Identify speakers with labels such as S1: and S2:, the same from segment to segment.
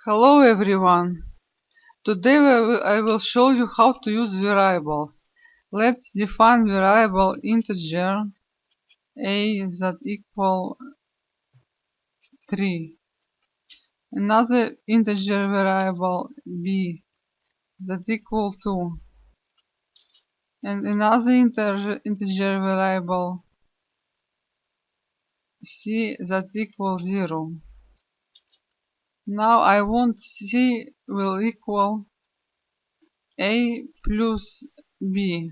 S1: Hello everyone! Today I will show you how to use variables. Let's define variable integer a that equal 3. Another integer variable b that equal 2. And another integer variable c that equal 0. Now I want c will equal a plus b.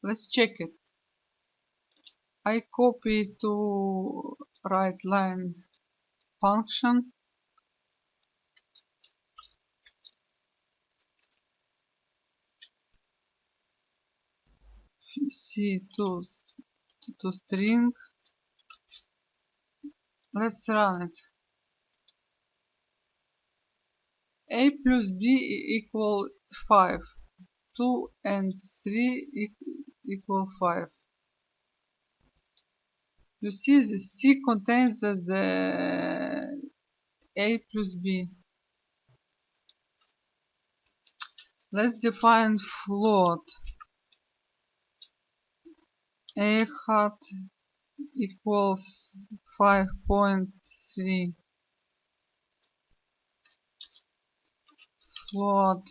S1: Let's check it. I copy to right line function c to string. Let's run it. A plus b equal 5. 2 and 3 equal 5. You see the c contains the a plus b. Let's define float. A hat equals 5.3. Float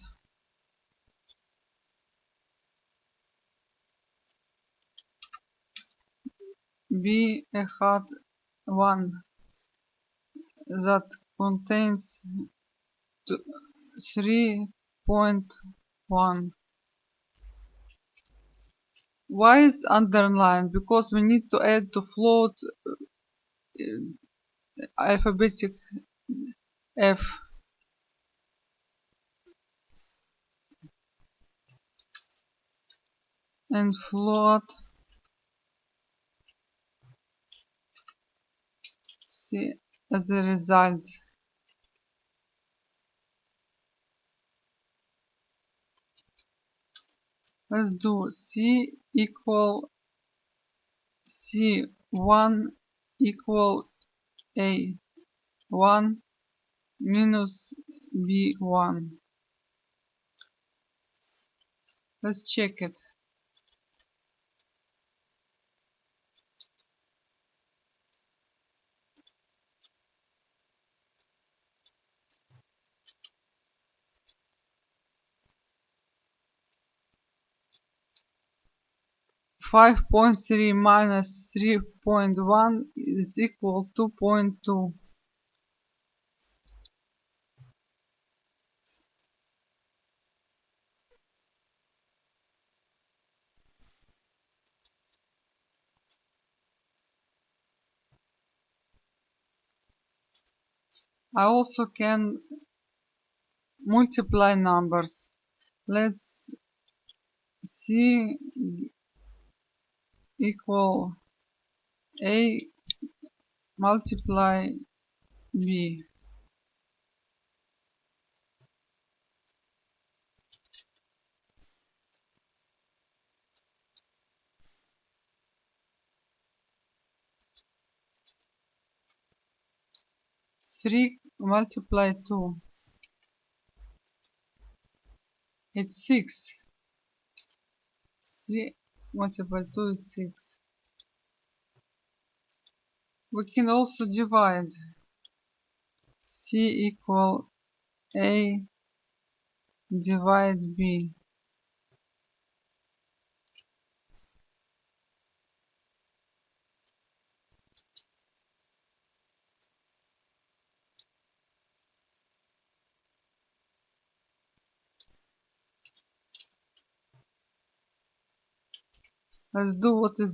S1: b a hat 1 that contains 3.1. Why is underlined? Because we need to add to float alphabetic F. And float C as a result. Let's do C equal C1 equal A1 minus B1. Let's check it. Five point three minus 3.1 is equal to 2.2. I also can multiply numbers. Let's C equal A multiply B. Three multiply two. It's 6. 3 multiply 2 is 6. We can also divide. C equal A divide B. Let's do what is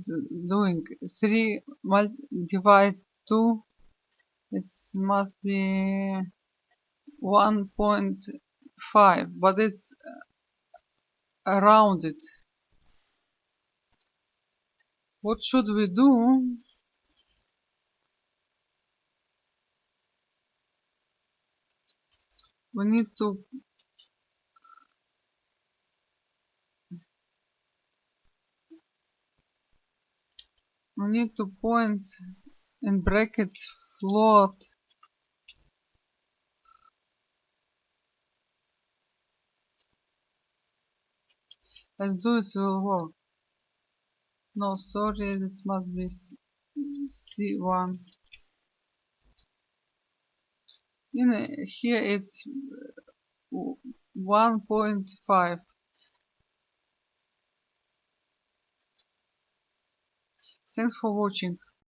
S1: doing. 3 divide 2. It must be 1.5, but it's rounded. What should we do? We need to point in brackets float Let's do it, will work. No, sorry, it must be C1. In here it's 1.5. Thanks for watching.